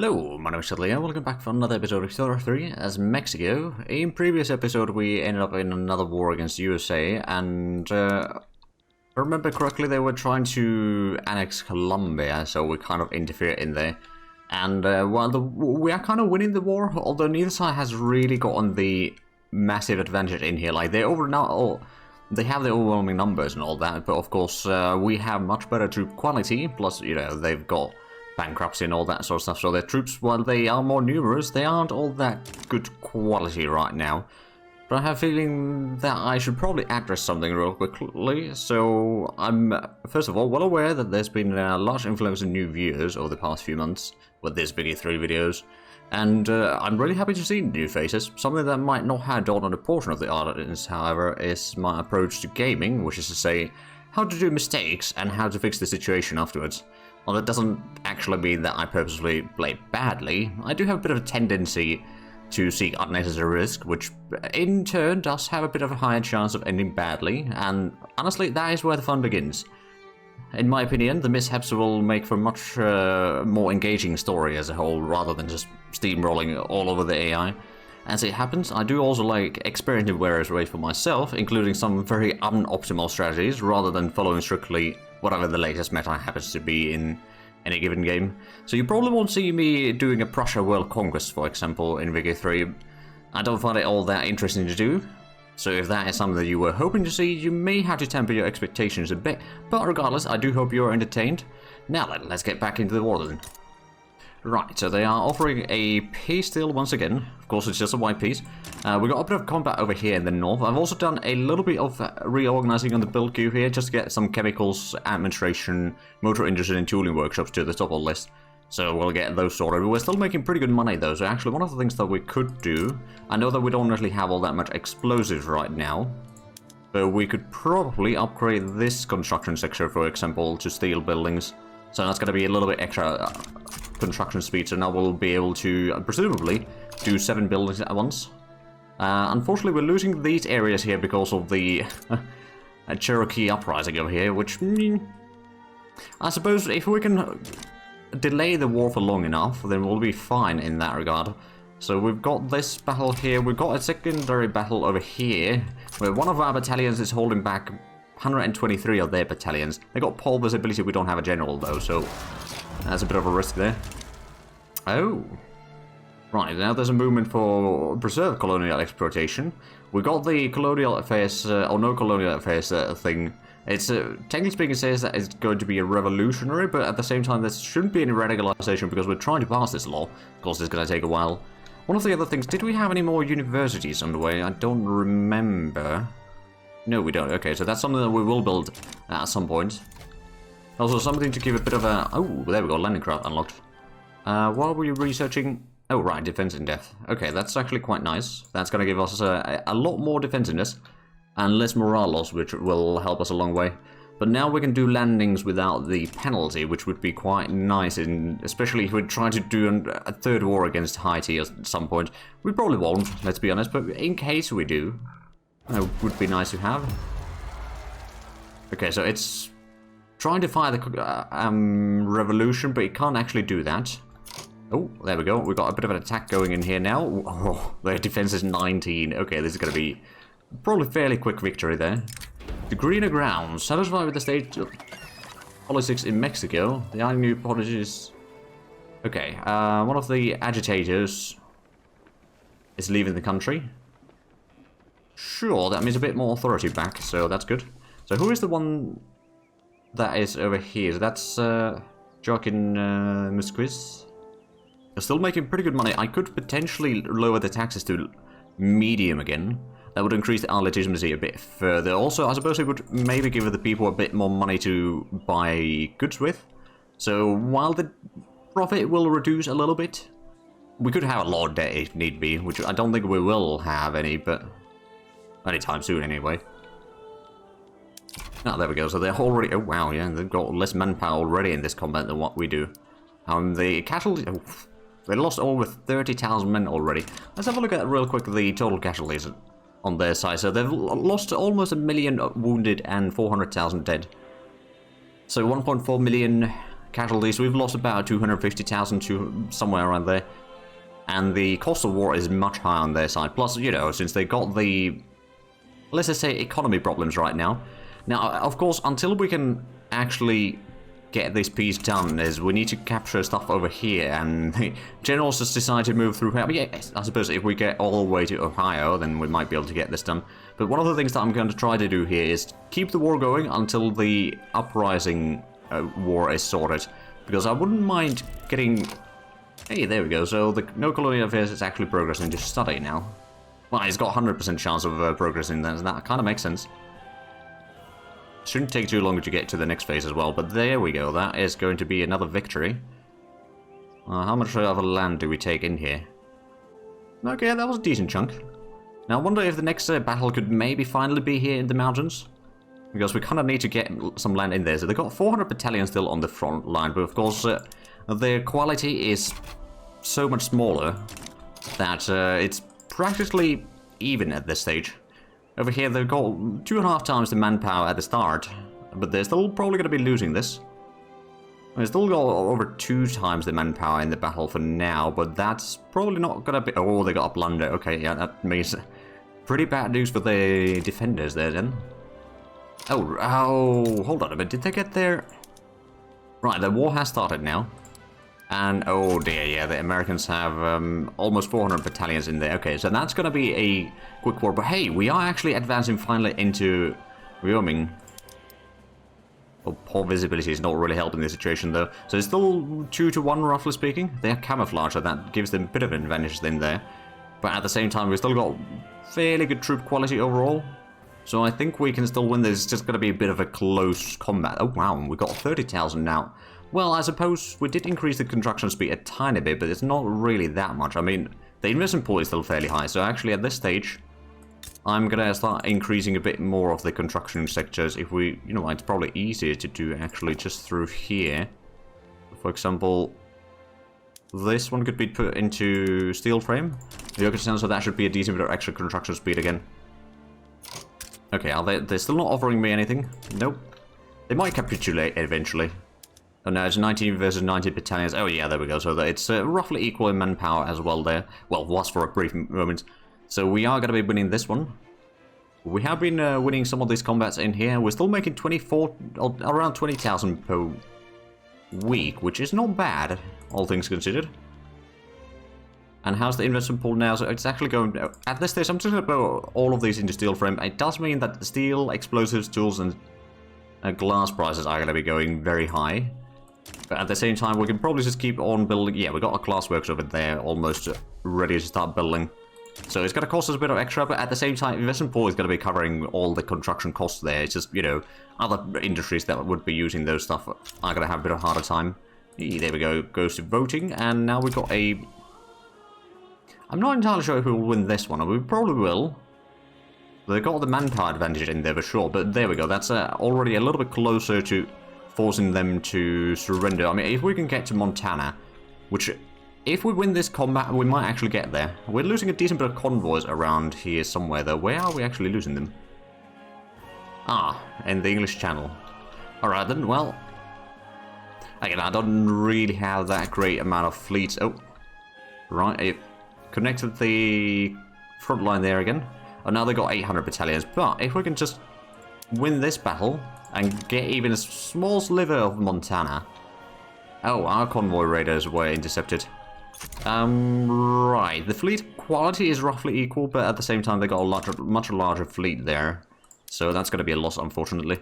Hello, my name is Leo. Welcome back for another episode of Ep23 as Mexico. In previous episode we ended up in another war against USA and if I remember correctly they were trying to annex Colombia, so we kind of interfere in there. And we are kind of winning the war, although neither side has really gotten the massive advantage in here. Like they have the overwhelming numbers and all that, but of course we have much better troop quality, plus they've got bankruptcy and all that sort of stuff, so their troops, while they are more numerous, they aren't all that good quality right now. But I have a feeling that I should probably address something real quickly. So I'm, first of all, well aware that there's been a large influx of new viewers over the past few months with these Ep23 videos. And I'm really happy to see new faces. Something that might not have dawned on a portion of the audience, however, is my approach to gaming, which is to say, how to do mistakes and how to fix the situation afterwards. Well, that doesn't actually mean that I purposely play badly. I do have a bit of a tendency to seek unnecessary risk, which in turn does have a bit of a higher chance of ending badly, and honestly, that is where the fun begins. In my opinion, the mishaps will make for a much more engaging story as a whole, rather than just steamrolling all over the AI. As it happens, I do also like experimenting various ways for myself, including some very unoptimal strategies, rather than following strictly whatever the latest meta happens to be in any given game. So you probably won't see me doing a Prussia World Conquest, for example, in Ep23. I don't find it all that interesting to do. So if that is something that you were hoping to see, you may have to temper your expectations a bit. But regardless, I do hope you're entertained. Now let's get back into the war then. Right, so they are offering a peace deal once again. Of course, it's just a white peace. We got a bit of combat over here in the north. I've also done a little bit of reorganizing on the build queue here, just to get some chemicals, administration, motor industry, and tooling workshops to the top of the list. So we'll get those sorted. We're still making pretty good money though, so actually one of the things that we could do, I know that we don't really have all that much explosives right now, but we could probably upgrade this construction sector, for example, to steel buildings. So that's going to be a little bit extra construction speed, so now we'll be able to, presumably, do 7 buildings at once. Unfortunately, we're losing these areas here because of the Cherokee uprising over here, which, I suppose if we can delay the war for long enough, then we'll be fine in that regard. So we've got this battle here, we've got a secondary battle over here, where one of our battalions is holding back 123 of their battalions. They got pole visibility, we don't have a general though, so that's a bit of a risk there. Oh. Right, now there's a movement for preserved colonial exploitation. We got the colonial affairs, or no colonial affairs thing. It's, technically speaking, it says that it's going to be a revolutionary, but at the same time, there shouldn't be any radicalization because we're trying to pass this law. Of course, it's going to take a while. One of the other things, did we have any more universities underway? I don't remember. No, we don't. Okay, so that's something that we will build at some point. Also, something to give a bit of a... Oh, there we go, landing craft unlocked. While we're researching... Oh, right, defense in depth. Okay, that's actually quite nice. That's going to give us a lot more defensiveness and less morale loss, which will help us a long way. But now we can do landings without the penalty, which would be quite nice, especially if we try to do a third war against Haiti at some point. We probably won't, let's be honest, but in case we do, it would be nice to have. Okay, so it's trying to fire the revolution, but it can't actually do that. Oh, there we go. We've got a bit of an attack going in here now. Oh, their defense is 19. Okay, this is going to be probably fairly quick victory there. The greener grounds. Satisfied with the state politics in Mexico. The only new policies. Okay, one of the agitators is leaving the country. Sure, that means a bit more authority back, so that's good. So who is the one that is over here? So that's Joaquin Musquiz. They're still making pretty good money. I could potentially lower the taxes to medium again. That would increase our legitimacy a bit further. Also, I suppose it would maybe give the people a bit more money to buy goods with. So while the profit will reduce a little bit, we could have a lot of debt if need be, which I don't think we will have any, but anytime soon anyway. Oh, there we go. So they're already... Oh, wow, yeah, they've got less manpower already in this combat than what we do. The casualties... Oh, they lost over 30,000 men already. Let's have a look at real quick the total casualties on their side. So they've lost almost 1 million wounded and 400,000 dead. So 1.4 million casualties. We've lost about 250,000 to somewhere around there. And the cost of war is much higher on their side. Plus, you know, since they got the, let's just say, economy problems right now. Now, of course, until we can actually get this piece done, is we need to capture stuff over here, and the generals just decide to move through here. I mean, yeah, I suppose if we get all the way to Ohio, then we might be able to get this done. But one of the things that I'm going to try to do here is keep the war going until the uprising war is sorted. Because I wouldn't mind getting... Hey, there we go. So the no colonial affairs is actually progressing to study now. Well, it's got 100% chance of progressing then, so that kind of makes sense. Shouldn't take too long to get to the next phase as well, but there we go. That is going to be another victory. How much of a land do we take in here? Okay, that was a decent chunk. Now I wonder if the next battle could maybe finally be here in the mountains. Because we kind of need to get some land in there. So they've got 400 battalions still on the front line, but of course their quality is so much smaller that it's practically even at this stage. Over here they've got 2.5 times the manpower at the start, but they're still probably going to be losing this. They still got over 2 times the manpower in the battle for now, but that's probably not going to be... Oh, they got a blunder. Okay, yeah, that means pretty bad news for the defenders there then. Oh, hold on a minute. Did they get there? Right, the war has started now. And, oh dear, yeah, the Americans have almost 400 battalions in there. Okay, so that's going to be a quick war. But hey, we are actually advancing finally into Wyoming. Well, poor visibility is not really helping the situation, though. So it's still 2-1, roughly speaking. They have camouflage, so that gives them a bit of an advantage in there. But at the same time, we've still got fairly good troop quality overall. So I think we can still win this. It's just going to be a bit of a close combat. Oh, wow, we've got 30,000 now. Well, I suppose we did increase the construction speed a tiny bit, but it's not really that much. I mean, the investment pool is still fairly high, so actually at this stage, I'm gonna start increasing a bit more of the construction sectors. If we, you know, it's probably easier to do actually just through here. For example, this one could be put into steel frame. So that should be a decent bit of extra construction speed again. Okay, they're still not offering me anything. Nope. They might capitulate eventually. Oh no, it's 19 versus 19 battalions. Oh yeah, there we go. So that it's roughly equal in manpower as well there. Well, was for a brief moment. So we are going to be winning this one. We have been winning some of these combats in here. We're still making 24, around 20,000 per week, which is not bad, all things considered. And how's the investment pool now? So it's actually going... At this stage, I'm just going to put all of these into steel frame. It does mean that steel, explosives, tools, and glass prices are going to be going very high. But at the same time, we can probably just keep on building. Yeah, we got a glass works over there almost ready to start building. So it's going to cost us a bit of extra, but at the same time, investment pool is going to be covering all the construction costs there. It's just, you know, other industries that would be using those stuff are going to have a bit of a harder time. There we go, goes to voting, and now we've got a... I'm not entirely sure if we'll win this one, we probably will. They've got the manpower advantage in there for sure, but there we go, that's already a little bit closer to forcing them to surrender. I mean, if we can get to Montana, which, if we win this combat, we might actually get there. We're losing a decent bit of convoys around here somewhere, though. Where are we actually losing them? Ah, in the English Channel. Alright then, well... Again, I don't really have that great amount of fleets. Oh, right, I've connected the front line there again. Oh, now they've got 800 battalions, but if we can just win this battle and get even a small sliver of Montana. Oh, our convoy raiders were intercepted. Right, the fleet quality is roughly equal, but at the same time they got a much larger fleet there. So that's going to be a loss, unfortunately.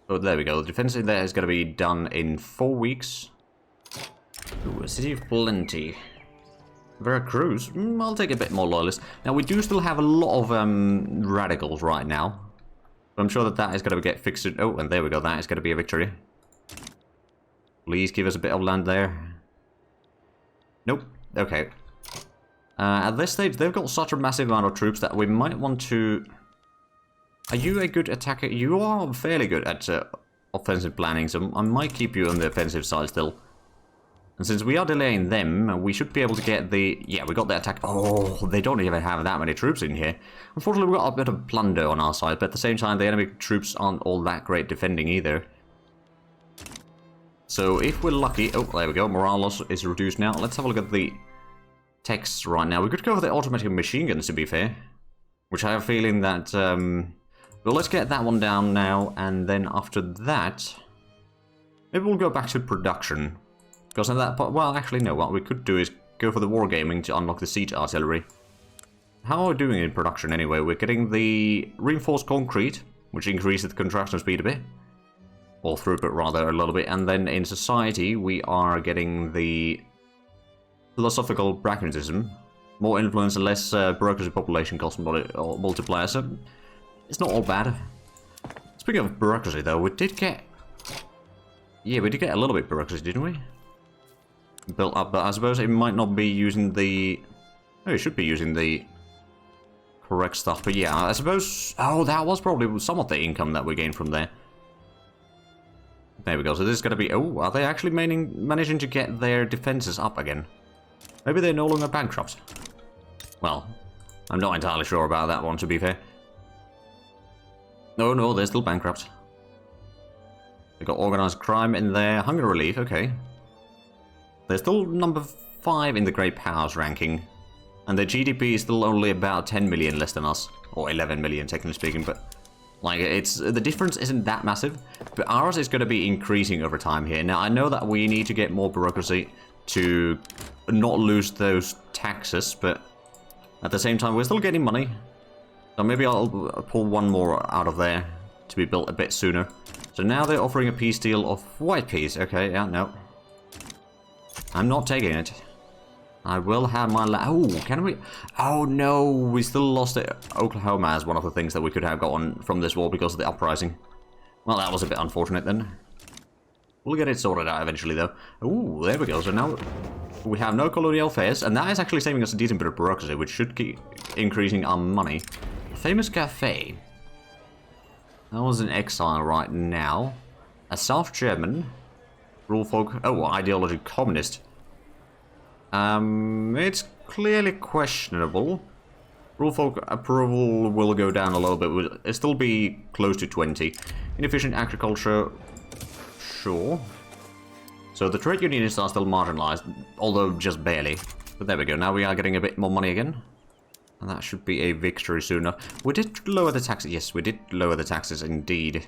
Oh, there we go. The defense in there is going to be done in 4 weeks. Ooh, a city of plenty. Veracruz? I'll take a bit more loyalist. Now, we do still have a lot of radicals right now. I'm sure that that is going to get fixed. Oh, and there we go. That is going to be a victory. Please give us a bit of land there. Nope. Okay. At this stage, they've got such a massive amount of troops that we might want to... Are you a good attacker? You are fairly good at offensive planning, so I might keep you on the offensive side still. And since we are delaying them, we should be able to get the... Yeah, we got the attack. Oh, they don't even have that many troops in here. Unfortunately, we've got a bit of plunder on our side, but at the same time, the enemy troops aren't all that great defending either. So if we're lucky... Oh, there we go. Morale loss is reduced now. Let's have a look at the text right now. We could go for the automatic machine guns, to be fair. Which I have a feeling that... Well, let's get that one down now. And then after that... Maybe we'll go back to production. Because in that point... Well, actually, no. What we could do is go for the wargaming to unlock the siege artillery. How are we doing in production, anyway? We're getting the reinforced concrete, which increases the construction speed a bit. Or throughput, rather, a little bit. And then in society, we are getting the philosophical pragmatism. More influence and less bureaucracy population cost multiplier. So it's not all bad. Speaking of bureaucracy, though, we did get... Yeah, we did get a little bit bureaucracy, didn't we? Built up, but I suppose it might not be using the... Oh, it should be using the correct stuff. But yeah, I suppose... Oh, that was probably some of the income that we gained from there. There we go. So this is going to be... Oh, are they actually managing to get their defenses up again? Maybe they're no longer bankrupt. Well, I'm not entirely sure about that one, to be fair. No, they're still bankrupt. They got organized crime in there. Hunger relief, okay. They're still number 5 in the Great Powers ranking. And their GDP is still only about 10 million less than us. Or 11 million, technically speaking, but... Like, it's the difference isn't that massive, but ours is going to be increasing over time here. Now, I know that we need to get more bureaucracy to not lose those taxes, but at the same time, we're still getting money. So maybe I'll pull one more out of there to be built a bit sooner. So now they're offering a peace deal of white peas. Okay, yeah, no. I'm not taking it. I will have my oh, can we? Oh no, we still lost it. Oklahoma as one of the things that we could have gotten from this war because of the uprising. Well, that was a bit unfortunate then. We'll get it sorted out eventually though. Oh, there we go. So now we have no colonial affairs, and that is actually saving us a decent bit of bureaucracy, which should keep increasing our money. Famous cafe. That was in exile right now. A South German. Rule folk. Oh, ideology communist. It's clearly questionable. Rule folk approval will go down a little bit. It'll still be close to 20. Inefficient agriculture, sure. So the trade unionists are still marginalized, although just barely. But there we go. Now we are getting a bit more money again. And that should be a victory sooner. We did lower the taxes. Yes, we did lower the taxes indeed.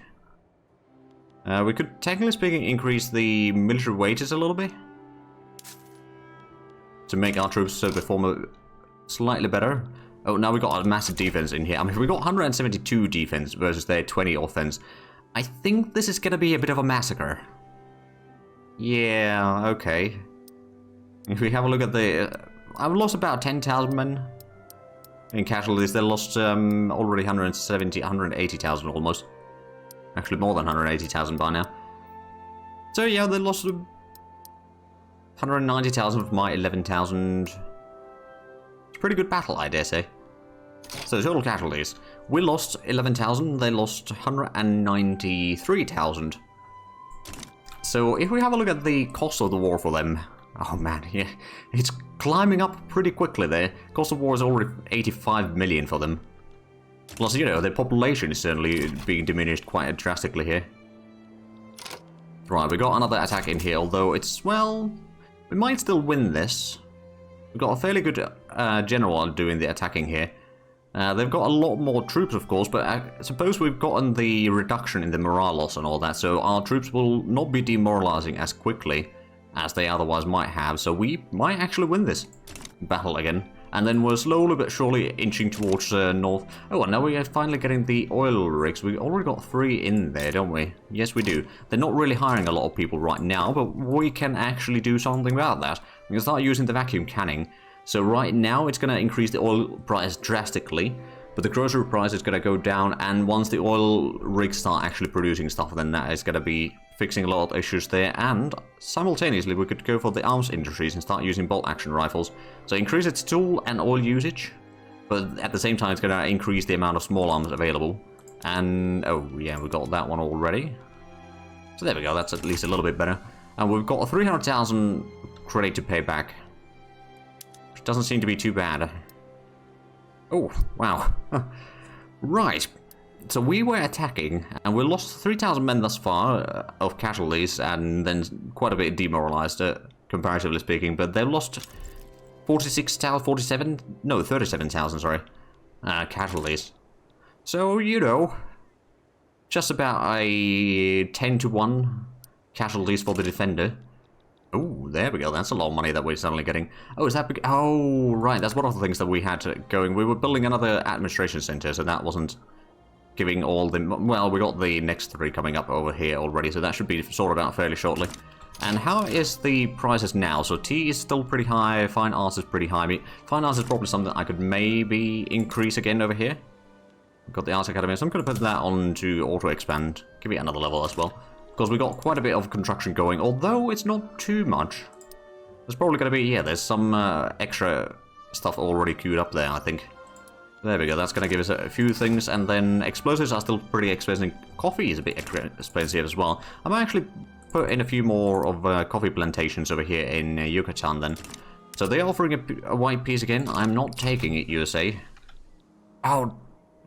We could, technically speaking, increase the military wages a little bit. To make our troops perform slightly better. Oh, now we got a massive defense in here. I mean, we got 172 defense versus their 20 offense. I think this is gonna be a bit of a massacre. Yeah, okay. If we have a look at the... I've lost about 10,000 men in casualties. They lost already 180,000 almost. Actually, more than 180,000 by now. So yeah, they lost 190,000 of my 11,000. It's a pretty good battle, I dare say. So total casualties. We lost 11,000, they lost 193,000. So if we have a look at the cost of the war for them... Oh man, yeah, it's climbing up pretty quickly there. Cost of war is already 85 million for them. Plus, you know, their population is certainly being diminished quite drastically here. Right, we got another attack in here, although it's, well... We might still win this. We've got a fairly good general doing the attacking here. They've got a lot more troops, of course, but I suppose we've gotten the reduction in the morale loss and all that, so our troops will not be demoralizing as quickly as they otherwise might have, so we might actually win this battle again. And then we're slowly but surely inching towards north. Oh, and now we are finally getting the oil rigs. We already got 3 in there, don't we? Yes, we do. They're not really hiring a lot of people right now, but we can actually do something about that. We can start using the vacuum canning. So right now, it's going to increase the oil price drastically, but the grocery price is going to go down, and once the oil rigs start actually producing stuff, then that is going to be fixing a lot of issues there, and simultaneously we could go for the arms industries and start using bolt action rifles. So increase its tool and oil usage, but at the same time it's going to increase the amount of small arms available. And, oh yeah, we got that one already. So there we go, that's at least a little bit better. And we've got a 300,000 credit to pay back, which doesn't seem to be too bad. Oh, wow. Right. So we were attacking, and we lost 3,000 men thus far of casualties, and then quite a bit demoralized, comparatively speaking. But they've lost 37,000, sorry, casualties. So, you know, just about a 10-to-1 casualties for the defender. Oh, there we go. That's a lot of money that we're suddenly getting. Oh, is that big? Oh, right. That's one of the things that we had going. We were building another administration center, so that wasn't giving all the... Well, we got the next 3 coming up over here already, so that should be sorted out fairly shortly. And how is the prices now? So tea is still pretty high, fine arts is pretty high. I mean, fine arts is probably something I could maybe increase again over here. We've got the Arts Academy, so I'm going to put that on to auto-expand. Give it another level as well. Because we got quite a bit of construction going, although it's not too much. There's probably going to be, yeah, there's some extra stuff already queued up there, I think. There we go, that's going to give us a few things, and then explosives are still pretty expensive. Coffee is a bit expensive as well. I might actually put in a few more of coffee plantations over here in Yucatan then. So they're offering a white piece again. I'm not taking it, USA. Oh,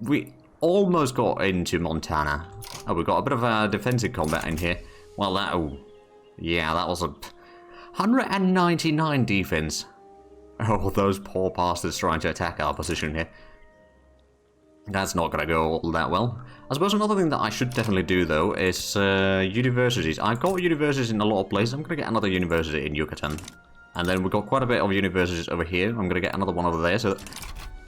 we almost got into Montana. Oh, we've got a bit of a defensive combat in here. Well, that... Oh, yeah, that was a... 199 defense. Oh, those poor bastards trying to attack our position here. That's not going to go all that well. I suppose another thing that I should definitely do, though, is universities. I've got universities in a lot of places. I'm going to get another university in Yucatan. And then we've got quite a bit of universities over here. I'm going to get another one over there. So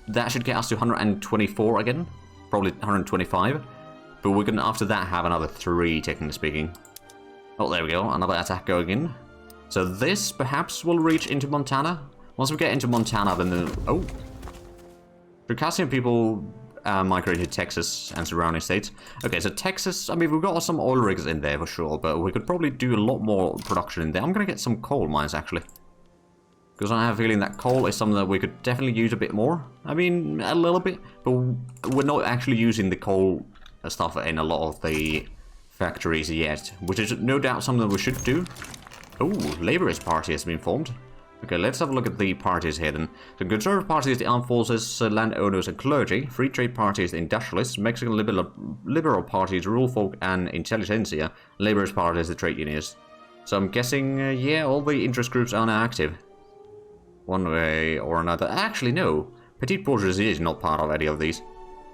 that should get us to 124 again. Probably 125. But we're going to, after that, have another 3, technically speaking. Oh, there we go. Another attack going in. So this, perhaps, will reach into Montana. Once we get into Montana, then the... Oh! Circassian people migrated to Texas and surrounding states. Okay, so Texas, I mean, we've got some oil rigs in there for sure, but we could probably do a lot more production in there. I'm going to get some coal mines, actually. Because I have a feeling that coal is something that we could definitely use a bit more. I mean, a little bit, but we're not actually using the coal stuff in a lot of the factories yet, which is no doubt something that we should do. Oh, Labourist Party has been formed. Okay, let's have a look at the parties here then. The Conservative Party is the armed forces, landowners and clergy. Free Trade Party is the industrialists. Mexican Liberal Party is rural folk and intelligentsia. Labourist Party is the trade unions. So I'm guessing, yeah, all the interest groups are now active. One way or another. Actually, no. Petite bourgeoisie is not part of any of these.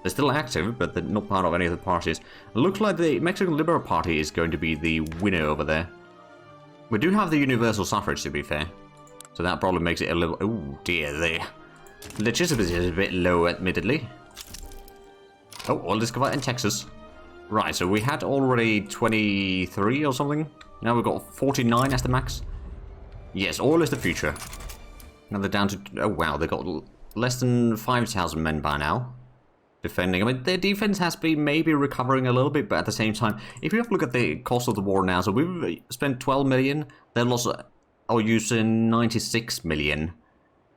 They're still active, but they're not part of any of the parties. It looks like the Mexican Liberal Party is going to be the winner over there. We do have the universal suffrage, to be fair. So that probably makes it a little... Oh, dear, the legitimacy is a bit low, admittedly. Oh, well, discovered in Texas. Right, so we had already 23 or something. Now we've got 49 as the max. Yes, oil is the future. Now they're down to... Oh, wow, they've got less than 5,000 men by now. Defending. I mean, their defense has been maybe recovering a little bit, but at the same time, if you have a look at the cost of the war now, so we've spent 12 million, they lost... Or using 96 million.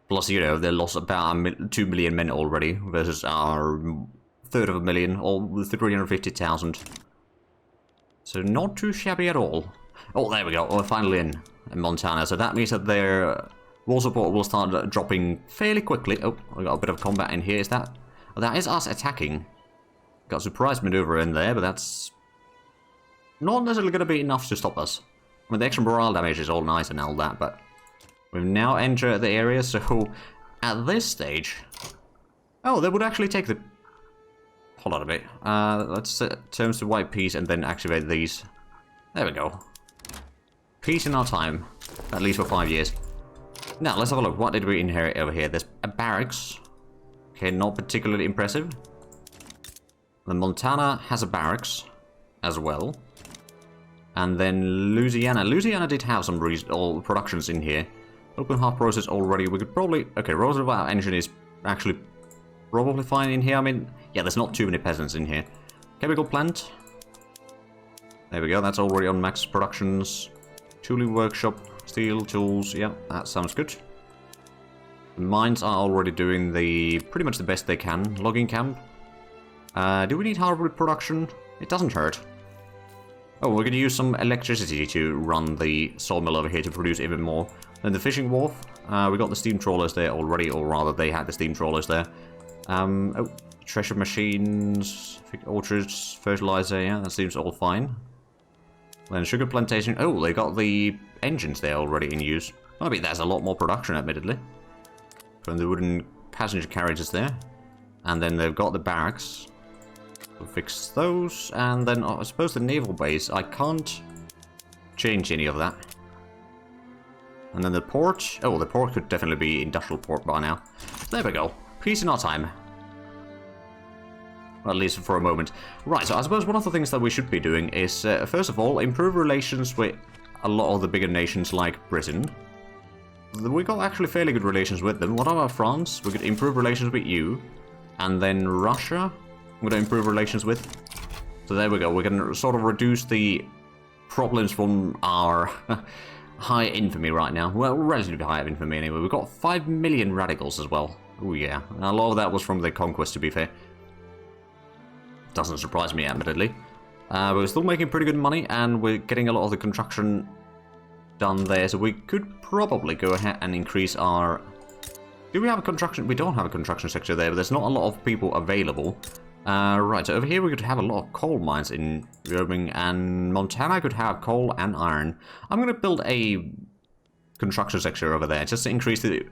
Plus, you know, they lost about 2 million men already versus our 1/3 or 350,000. So not too shabby at all. Oh, there we go. We're finally in Montana. So that means that their war support will start dropping fairly quickly. Oh, we got a bit of combat in here. Is that... Oh, that is us attacking. Got a surprise maneuver in there, but that's not necessarily going to be enough to stop us. I mean, the extra morale damage is all nice and all that, but we've now entered the area, so at this stage... Oh, they would actually take the... Hold on a bit. Let's set terms to white peace and then activate these. There we go. Peace in our time. At least for 5 years. Now, let's have a look. What did we inherit over here? There's a barracks. Okay, not particularly impressive. The Montana has a barracks as well. And then Louisiana. Louisiana did have some productions in here. Open half process already. We could probably... Okay, Roosevelt engine is actually probably fine in here. I mean, yeah, there's not too many peasants in here. Chemical plant. There we go. That's already on max productions. Tooling workshop. Steel tools. Yeah, that sounds good. The mines are already doing pretty much the best they can. Logging camp. Do we need hardwood production? It doesn't hurt. Oh, we're going to use some electricity to run the sawmill over here to produce even more. Then the fishing wharf. We got the steam trawlers there already, or rather they had the steam trawlers there. Oh, treasure machines, orchards, fertilizer, yeah, that seems all fine. Then sugar plantation, oh, they got the engines there already in use. I mean, that's a lot more production, admittedly. From the wooden passenger carriages there. And then they've got the barracks. We'll fix those, and then I suppose the naval base, I can't change any of that. And then the port, oh, the port could definitely be industrial port by now. There we go, peace in our time. Well, at least for a moment. Right, so I suppose one of the things that we should be doing is, first of all, improve relations with a lot of the bigger nations like Britain. We got actually fairly good relations with them. What about France? We could improve relations with you. And then Russia, I'm going to improve relations with. So there we go. We can sort of reduce the problems from our high infamy right now. Well, relatively high infamy anyway. We've got 5 million radicals as well. Oh yeah. And a lot of that was from the conquest, to be fair. Doesn't surprise me, admittedly. But we're still making pretty good money, and we're getting a lot of the construction done there. So we could probably go ahead and increase our... Do we have a construction? We don't have a construction sector there, but there's not a lot of people available. Right, so over here we could have a lot of coal mines in Wyoming, and Montana could have coal and iron. I'm going to build a construction sector over there, just to increase the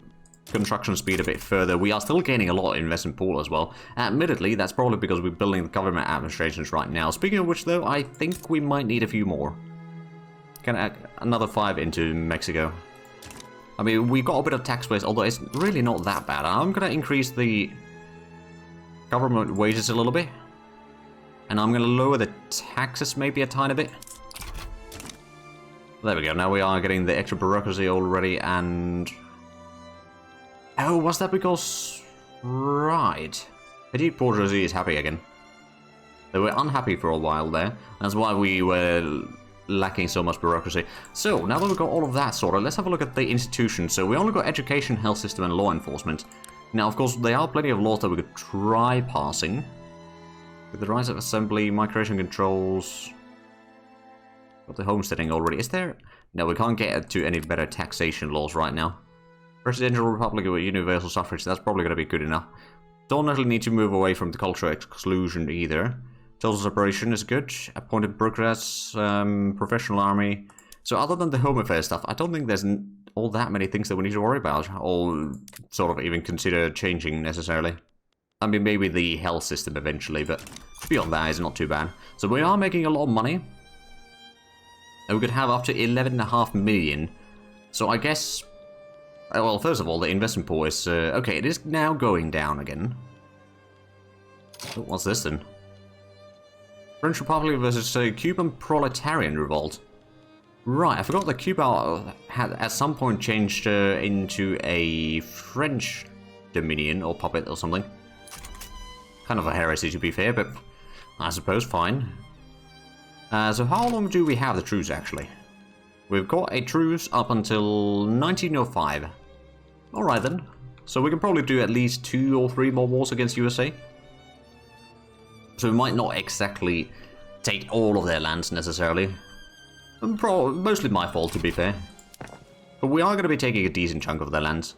construction speed a bit further. We are still gaining a lot of investment pool as well. Admittedly, that's probably because we're building the government administrations right now. Speaking of which, though, I think we might need a few more. Can add another 5 into Mexico. I mean, we got a bit of tax base, although it's really not that bad. I'm going to increase the government wages a little bit. And I'm going to lower the taxes maybe a tiny bit. There we go. Now we are getting the extra bureaucracy already, and... Oh, was that because... Right. Petit bourgeoisie is happy again. They were unhappy for a while there. That's why we were lacking so much bureaucracy. So, now that we've got all of that sorted, let's have a look at the institutions. So we only got education, health system, and law enforcement. Now, of course, there are plenty of laws that we could try passing. With the rights of assembly, migration controls... Got the homesteading already. Is there... No, we can't get to any better taxation laws right now. Presidential republic with universal suffrage, that's probably going to be good enough. Don't really need to move away from the cultural exclusion either. Total separation is good. Appointed bureaucrats, professional army. So other than the home affairs stuff, I don't think there's all that many things that we need to worry about, or sort of even consider changing necessarily. I mean, maybe the health system eventually, but beyond that, it's not too bad. So we are making a lot of money. And we could have up to 11.5 million. So I guess... Well, first of all, the investment pool is... okay, it is now going down again. Oh, what's this then? French Republic versus Cuban Proletarian Revolt. Right, I forgot that Cuba had at some point changed into a French dominion or puppet or something. Kind of a heresy, to be fair, but I suppose fine. So how long do we have the truce, actually? We've got a truce up until 1905. Alright then. So we can probably do at least 2 or 3 more wars against USA. So we might not exactly take all of their lands necessarily. Mostly my fault, to be fair. But we are going to be taking a decent chunk of their lands.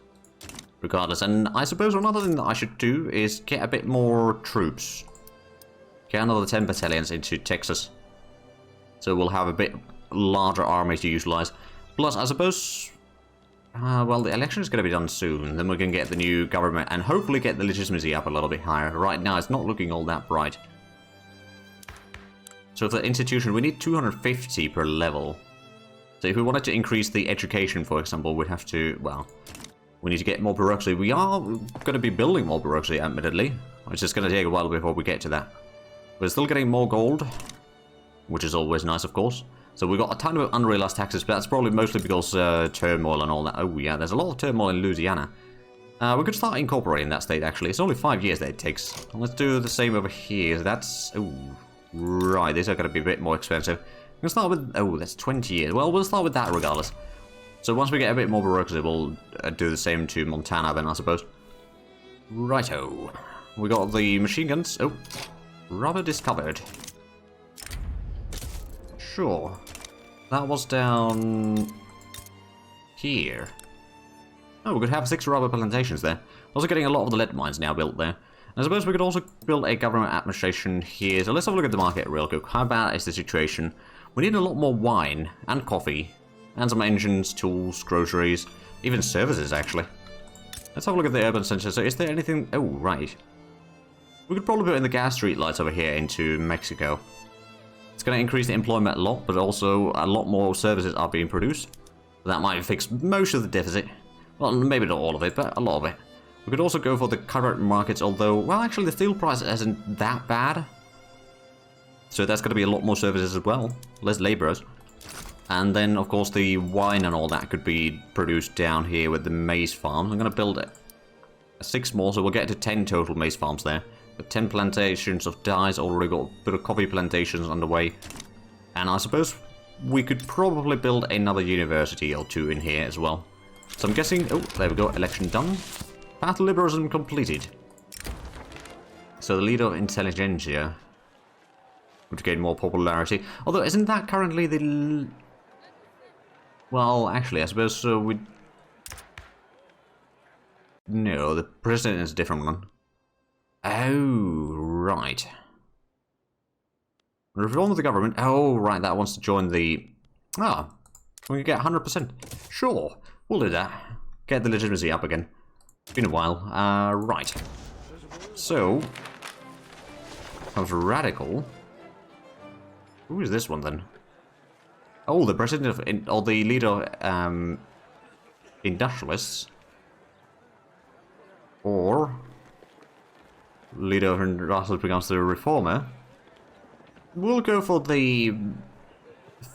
Regardless. And I suppose another thing that I should do is get a bit more troops. Get another 10 battalions into Texas. So we'll have a bit larger army to utilize. Plus, I suppose... well, the election is going to be done soon. Then we can get the new government and hopefully get the legitimacy up a little bit higher. Right now, it's not looking all that bright. So for the institution, we need 250 per level. So if we wanted to increase the education, for example, we'd have to... Well, we need to get more bureaucracy. We are going to be building more bureaucracy, admittedly. It's just going to take a while before we get to that. We're still getting more gold, which is always nice, of course. So we've got a ton of unrealized taxes, but that's probably mostly because turmoil and all that. Oh yeah, there's a lot of turmoil in Louisiana. We could start incorporating that state, actually. It's only 5 years that it takes. Let's do the same over here. That's... Ooh, right, these are going to be a bit more expensive. We can start with... Oh, that's 20 years. Well, we'll start with that regardless. So once we get a bit more bureaucracy, we'll do the same to Montana then, I suppose. Righto. We got the machine guns. Oh, rubber discovered. Sure. That was down... here. Oh, we could have 6 rubber plantations there. Also getting a lot of the lead mines now built there. I suppose we could also build a government administration here. So let's have a look at the market real quick. How bad is the situation? We need a lot more wine and coffee and some engines, tools, groceries, even services actually. Let's have a look at the urban center. So is there anything... Oh, right. We could probably put in the gas street lights over here into Mexico. It's going to increase the employment a lot, but also a lot more services are being produced. That might fix most of the deficit. Well, maybe not all of it, but a lot of it. We could also go for the current markets, although, well, actually the steel price isn't that bad. So that's going to be a lot more services as well. Less laborers. And then, of course, the wine and all that could be produced down here with the maize farms. I'm going to build 6 more, so we'll get to 10 total maize farms there. But 10 plantations of dyes, already got a bit of coffee plantations underway. And I suppose we could probably build another university or 2 in here as well. So I'm guessing... Oh, there we go, election done. Path to liberalism completed. So the leader of intelligentsia would gain more popularity. Although, isn't that currently the... Well, actually, I suppose we... No, the president is a different one. Oh, right. Reform of the government. Oh, right, that wants to join the... Ah, we can get 100%. Sure, we'll do that. Get the legitimacy up again. It's been a while. Right. So, comes radical. Who is this one then? Oh, the president of, or the leader of industrialists, or leader of industrialists becomes the reformer. We'll go for the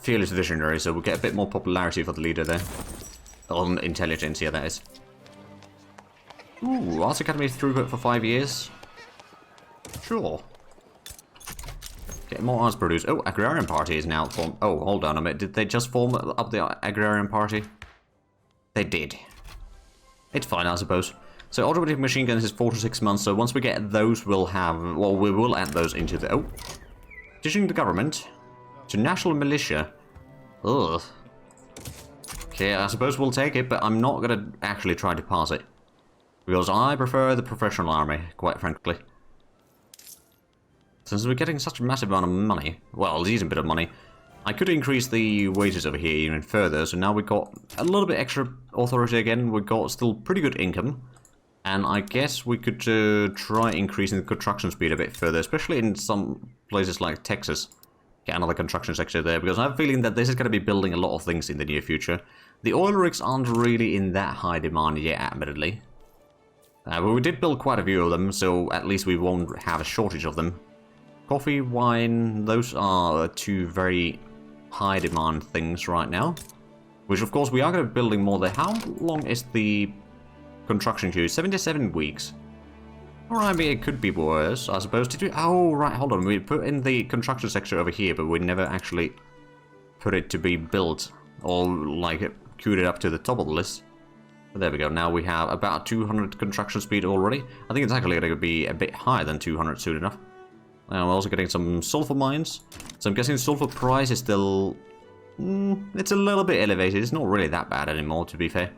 fearless visionary, so we'll get a bit more popularity for the leader there. On intelligence, yeah, that is. Ooh, Arts Academy throughput for 5 years. Sure. Get more arts produced. Oh, Agrarian Party is now formed. Oh, hold on a minute. Did they just form up the Agrarian Party? They did. It's fine, I suppose. So automatic machine guns is 4 to 6 months. So once we get those, we'll have... Well, we will add those into the... Oh. Teaching the government to national militia. Ugh. Okay, I suppose we'll take it, but I'm not going to actually try to pass it. Because I prefer the professional army, quite frankly. Since we're getting such a massive amount of money, well, a decent bit of money, I could increase the wages over here even further, so now we've got a little bit extra authority again, we've got still pretty good income, and I guess we could try increasing the construction speed a bit further, especially in some places like Texas. Get another construction sector there, because I have a feeling that this is going to be building a lot of things in the near future. The oil rigs aren't really in that high demand yet, admittedly. But we did build quite a few of them, so at least we won't have a shortage of them. Coffee, wine, those are 2 very high demand things right now. Which of course we are going to be building more there. How long is the construction queue? 77 weeks. Alright, I mean, it could be worse, I suppose. Did we... Oh, right, hold on. We put in the construction sector over here, but we never actually put it to be built. Or, like, queued it up to the top of the list. But there we go. Now we have about 200 construction speed already. I think it's actually going to be a bit higher than 200 soon enough. And we're also getting some sulfur mines. So I'm guessing the sulfur price is still... it's a little bit elevated. It's not really that bad anymore, to be fair.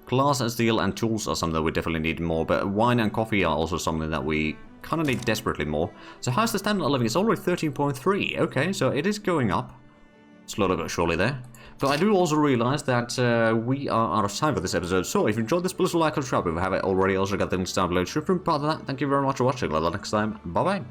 Glass and steel and tools are something that we definitely need more. But wine and coffee are also something that we kind of need desperately more. So how's the standard of living? It's already 13.3. Okay, so it is going up. Slowly but surely there. But I do also realize that we are out of time for this episode. So if you enjoyed this, please like and subscribe if you haven't already. Also got the links down below. Part of that. Thank you very much for watching. Until next time. Bye-bye.